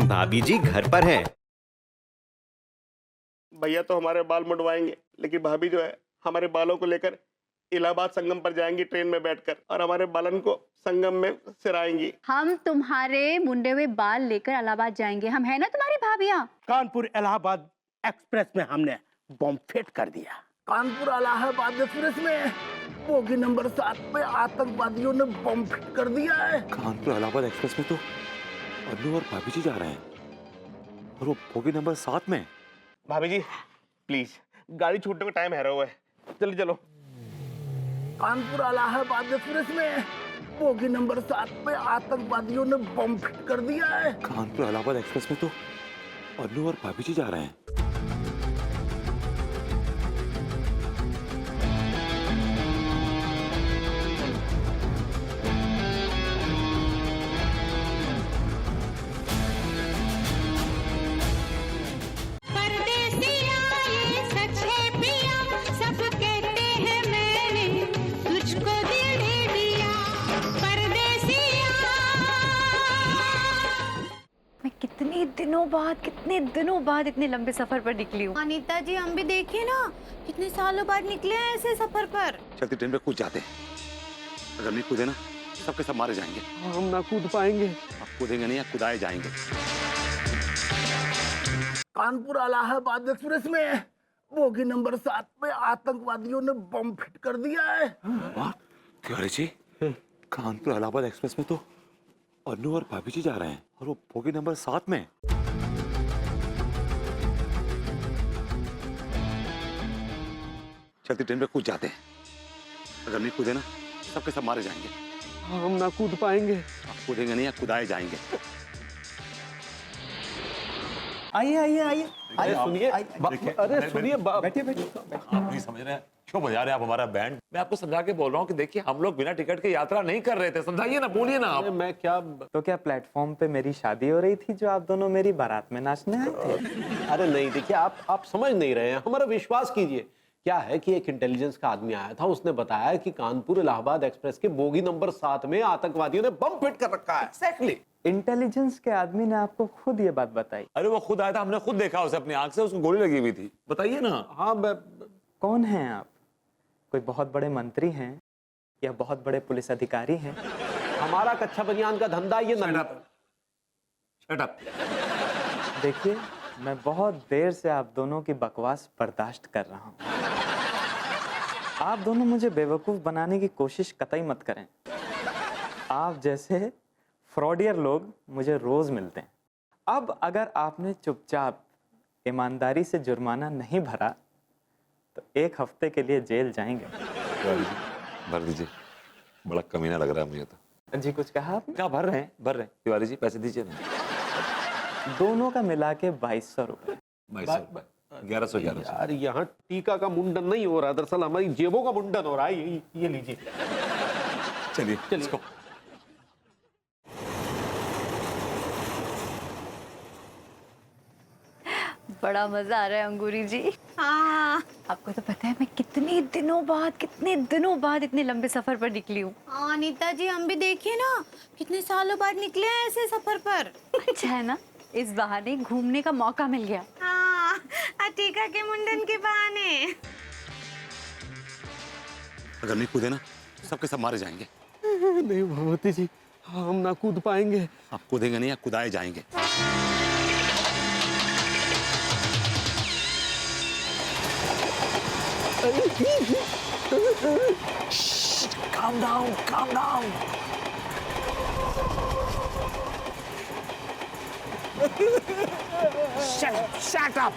भाभी जी घर पर हैं। भैया तो हमारे बाल मुंडवाएंगे, लेकिन भाभी जो है हमारे बालों को लेकर इलाहाबाद संगम पर जाएंगी ट्रेन में बैठकर, और हमारे बालन को संगम में सिराएंगी। हम तुम्हारे मुंडे हुए बाल लेकर इलाहाबाद जाएंगे। हम है ना तुम्हारी भाभियाँ। कानपुर इलाहाबाद एक्सप्रेस में हमने बॉम्ब फिट कर दिया। कानपुर इलाहाबाद एक्सप्रेस में बोगी नंबर 7 पे आतंकवादियों ने बॉम्ब फिट कर दिया है। कानपुर इलाहाबाद एक्सप्रेस में तो अल्लू और भाभी जी जा रहे हैं, और वो बोगी नंबर 7 में। भाभी जी प्लीज, गाड़ी छूटने का टाइम है रहा है, जल्दी चलो। कानपुर इलाहाबाद एक्सप्रेस में बोगी नंबर 7 पे आतंकवादियों ने बॉम्ब फिट कर दिया है। कानपुर इलाहाबाद एक्सप्रेस में तो अल्लू और भाभी जी जा रहे हैं। कितने दिनों बाद इतने लंबे सफर पर निकली हूँ। अनीता जी हम भी देखिए ना, कितने सालों बाद निकले हैं ऐसे सफर पर। चलती ट्रेन पे कूद जाते हैं, अगर नहीं कूदे ना सबके सब मारे जाएंगे। हम ना कूद पाएंगे। आप कूदेंगे नहीं, आप कुदाए जाएंगे। कानपुर इलाहाबाद एक्सप्रेस में बोगी नंबर 7 पे आतंकवादियों ने बॉम्ब फिट कर दिया है। तिवारी जी, कानपुर इलाहाबाद एक्सप्रेस में तो अल्लू और भाभी जी जा रहे हैं, और वो बोगी नंबर 7 में। चलती ट्रेन पे कूद जाते हैं, अगर नहीं कूदे ना सबके सब मारे जाएंगे। हम ना कूद पाएंगे। आप कूदेंगे नहीं, आप कुदाए जाएंगे। आइए आइए आइए आइए, सुनिए। अरे सुनिए, बैठिए बैठिए। आप नहीं समझ रहे हैं, क्यों बजा रहे हैं आप हमारा बैंड? मैं आपको समझा के बोल रहा हूँ कि देखिए हम लोग बिना टिकट के यात्रा नहीं कर रहे थे। समझाइए ना, बोलिए ना आप। मैं क्या तो क्या प्लेटफॉर्म पे मेरी शादी हो रही थी जो आप दोनों मेरी बारात में नाचने आए थे? अरे नहीं, देखिए आप समझ नहीं रहे हैं, हमारा विश्वास कीजिए। क्या है कि एक इंटेलिजेंस का आदमी आया था, उसने बताया कि कानपुर इलाहाबाद एक्सप्रेस के बोगी नंबर 7 में आतंकवादियों ने बम फिट कर रखा है। एक्जैक्टली। इंटेलिजेंस के आदमी ने आपको खुद ये बात बताई? अरे वो खुद आया था, हमने खुद देखा उसे अपनी आंख से, उसको गोली लगी हुई थी। बताइए ना। हाँ, कौन हैं आप? कोई बहुत बड़े मंत्री हैं या बहुत बड़े पुलिस अधिकारी हैं? हमारा कच्चा बनियान का धंधा ये शट अप। देखिए, मैं बहुत देर से आप दोनों की बकवास बर्दाश्त कर रहा हूँ। आप दोनों मुझे बेवकूफ़ बनाने की कोशिश कतई मत करें। आप जैसे फ्रॉडियर लोग मुझे रोज़ मिलते हैं। अब अगर आपने चुपचाप ईमानदारी से जुर्माना नहीं भरा तो 1 हफ्ते के लिए जेल जाएंगे। भर दीजिए, बड़ा कमीना लग रहा है मुझे तो। जी कुछ कहा आपने? क्या भर रहे हैं तिवारी जी, पैसे दीजिए ना। दोनों का मिला के 2200 रुपये। 1111। यार, यहाँ टीका का मुंडन नहीं हो रहा, दरअसल हमारी जेबों का मुंडन हो रहा है। ये लीजिए। चलिए इसको। बड़ा मजा आ रहा है अंगूरी जी। हाँ आपको तो पता है मैं कितने दिनों बाद इतने लंबे सफर पर निकली हूँ। अनीता जी हम भी देखिए ना, कितने सालों बाद निकले हैं ऐसे सफर पर। अच्छा है ना, इस बहाने घूमने का मौका मिल गया। हाँ, टीका के मुंडन के बहाने। अगर नहीं कूदे ना सबके सब मारे जाएंगे। नहीं भगवती जी, हम ना कूद पाएंगे। आप कूदेंगे नहीं, आप कुदाए जाएंगे। Calm down, calm down. Shut up.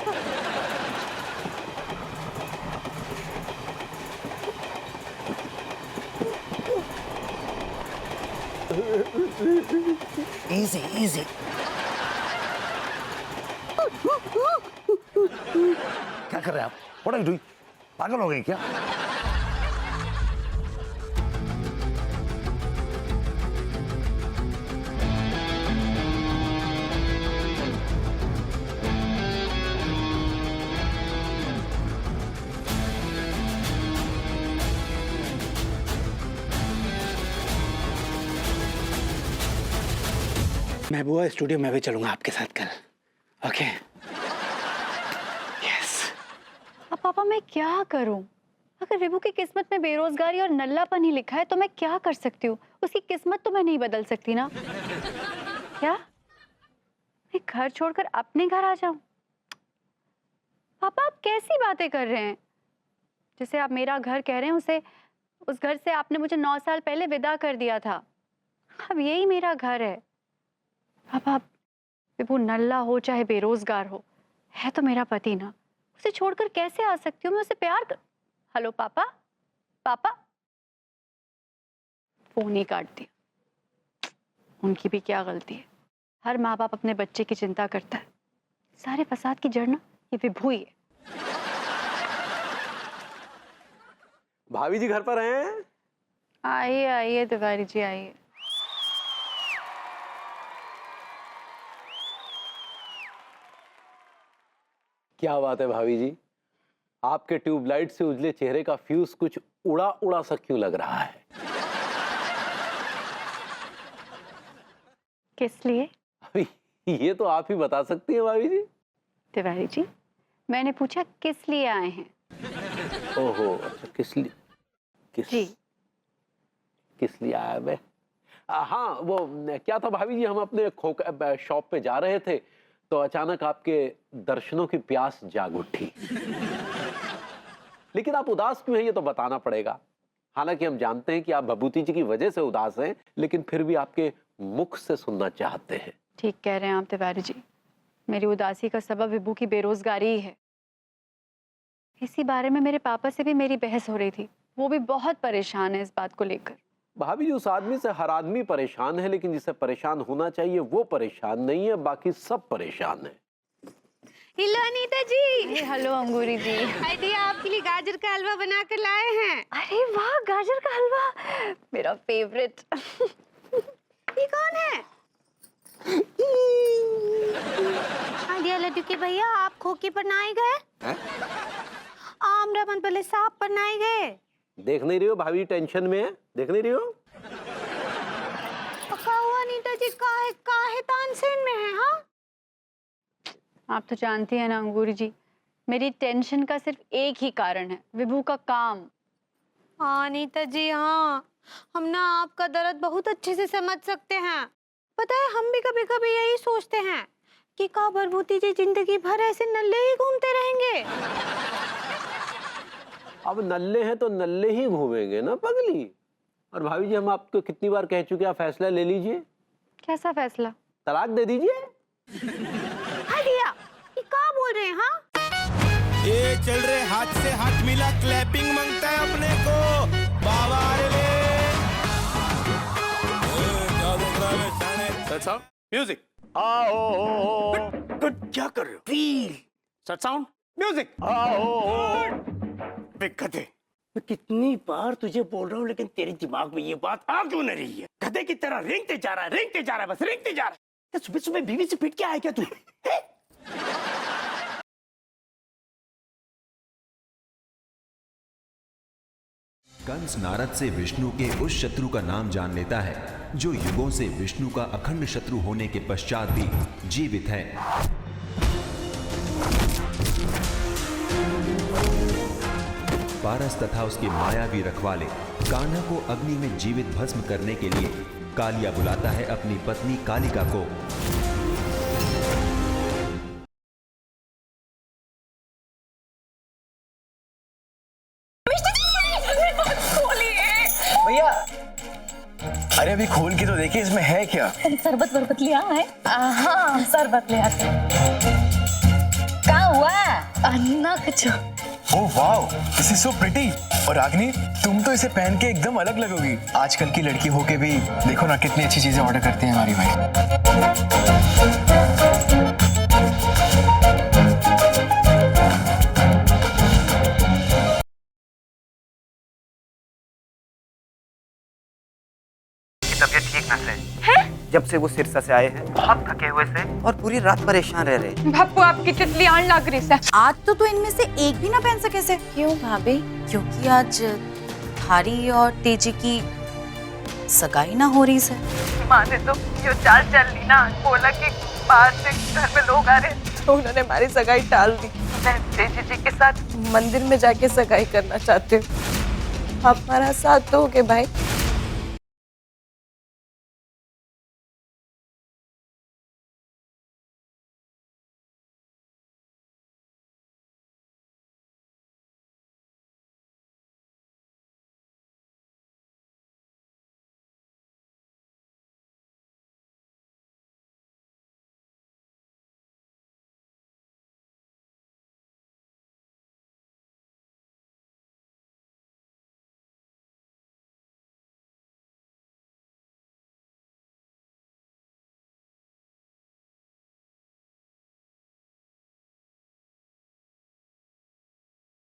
Easy, easy. क्या कर रहे हैं आप? What are you doing? पागल हो गए क्या? महबूबा स्टूडियो में भी चलूंगा आपके साथ कल। Okay yes. अब पापा मैं क्या करूं? अगर विभू की किस्मत में बेरोजगारी और नल्लापन ही लिखा है तो मैं क्या कर सकती हूँ? उसकी किस्मत तो मैं नहीं बदल सकती ना। क्या मैं घर छोड़कर अपने घर आ जाऊं? पापा आप कैसी बातें कर रहे हैं? जिसे आप मेरा घर कह रहे हैं उसे उस घर से आपने मुझे 9 साल पहले विदा कर दिया था। अब यही मेरा घर है। पापा विभू नल्ला हो चाहे बेरोजगार हो, है तो मेरा पति ना। उसे छोड़कर कैसे आ सकती हूँ मैं? उसे प्यार कर। हेलो पापा, पापा फोन ही काट दिया। उनकी भी क्या गलती है? हर माँ बाप अपने बच्चे की चिंता करता है। सारे फसाद की जड़ ना ये विभू ही है। भाभी जी घर पर हैं? आइए आइए तिवारी जी आइए। क्या बात है भाभी जी, आपके ट्यूबलाइट से उजले चेहरे का फ्यूज कुछ उड़ा उड़ा सा क्यों लग रहा है? किस लिए? अभी ये तो आप ही बता सकती हैं भाभी जी। तिवारी जी मैंने पूछा किस लिए आए हैं? ओहो अच्छा, किस लिए? जी किस लिए आया मैं? हाँ वो क्या था भाभी जी, हम अपने शॉप पे जा रहे थे तो अचानक आपके दर्शनों की प्यास जाग उठी। लेकिन आप उदास क्यों हैं ये तो बताना पड़ेगा। हालांकि हम जानते हैं कि आप भभूति जी की वजह से उदास हैं, लेकिन फिर भी आपके मुख से सुनना चाहते हैं। ठीक कह रहे हैं आप तिवारी जी। मेरी उदासी का सबब विभू की बेरोजगारी ही है। इसी बारे में मेरे पापा से भी मेरी बहस हो रही थी। वो भी बहुत परेशान है इस बात को लेकर। भाभी जी उस आदमी से हर आदमी परेशान है, लेकिन जिसे परेशान होना चाहिए वो परेशान नहीं है, बाकी सब परेशान है। हेलो अनीता जी। हेलो अंगूरी जी। आइडिया आपके लिए गाजर का हलवा बना कर लाए हैं। अरे वाह गाजर का हलवा मेरा फेवरेट। ये कौन है? आइडिया लड्डू के भैया आप खोखे पर नहाए गए? आम रमन पहले सांप पर नहाए गए? देख नहीं रही हो भाभी टेंशन में है, देख नहीं रही हो? पक्का हुआ अनीता जी काहे तानसेन में है? हाँ आप तो जानती हैं ना अंगूरी जी, मेरी टेंशन का सिर्फ एक ही कारण है, विभू का काम। हाँ अनीता जी हाँ, हम ना आपका दर्द बहुत अच्छे से समझ सकते हैं। पता है हम भी कभी कभी यही सोचते हैं कि का भभूति जी जिंदगी भर ऐसे नल्ले ही घूमते रहेंगे। अब नल्ले हैं तो नल्ले ही घूमेंगे ना पगली। और भाभी जी हम आपको कितनी बार कह चुके, आप फैसला ले लीजिए। कैसा फैसला? तलाक दे दीजिए। आइडिया ये क्या बोल रहे हैं? हाँ ये चल रहे हाथ से हाथ मिला क्लैपिंग मांगता है अपने को। बाबा म्यूजिक आओ क्या कर रहे हो? फील सट साउंड म्यूजिक। गधे मैं कितनी बार तुझे बोल रहा हूँ, लेकिन तेरे दिमाग में ये बात आ क्यों नहीं रही है? गधे की तरह रेंगते जा रहा है, बस रेंगते जा रहा है। क्या सुबह सुबह बीवी से पिट के आया क्या तू? कंस नारद से विष्णु के उस शत्रु का नाम जान लेता है जो युगों से विष्णु का अखंड शत्रु होने के पश्चात भी जीवित है। पारस तथा उसके मायावी रखवाले कान्हा को अग्नि में जीवित भस्म करने के लिए कालिया बुलाता है अपनी पत्नी कालिका को। भैया अरे अभी खोल के तो देखिए इसमें है क्या। शरबत वरबत लिया है? हाँ शरबत ले आते। क्या हुआ? अन्ना कुछ। Oh wow this is so pretty. और रागिनी तुम तो इसे पहन के एकदम अलग लगोगी। आजकल की लड़की होके भी देखो ना कितनी अच्छी चीजें ऑर्डर करती है हमारी भाई। तबीयत ठीक न है। जब से वो सिरसा से आए हैं बहुत थके हुए से और पूरी रात परेशान रह रहे। भापू आपकी तितली आन लग रही है। आज तो इनमें से एक भी ना पहन सके से। क्यों भाभी? क्योंकि आज थारी और तेजी की सगाई ना हो रही से। माँ ने तो यो चाल चल ली ना, बोला कि बाहर से घर में लोग आ रहे, तो उन्होंने हमारी सगाई टाल दी। मैं तेजी जी के साथ मंदिर में जाके सगाई करना चाहती हूँ, आप हमारा साथ दोगे भाई?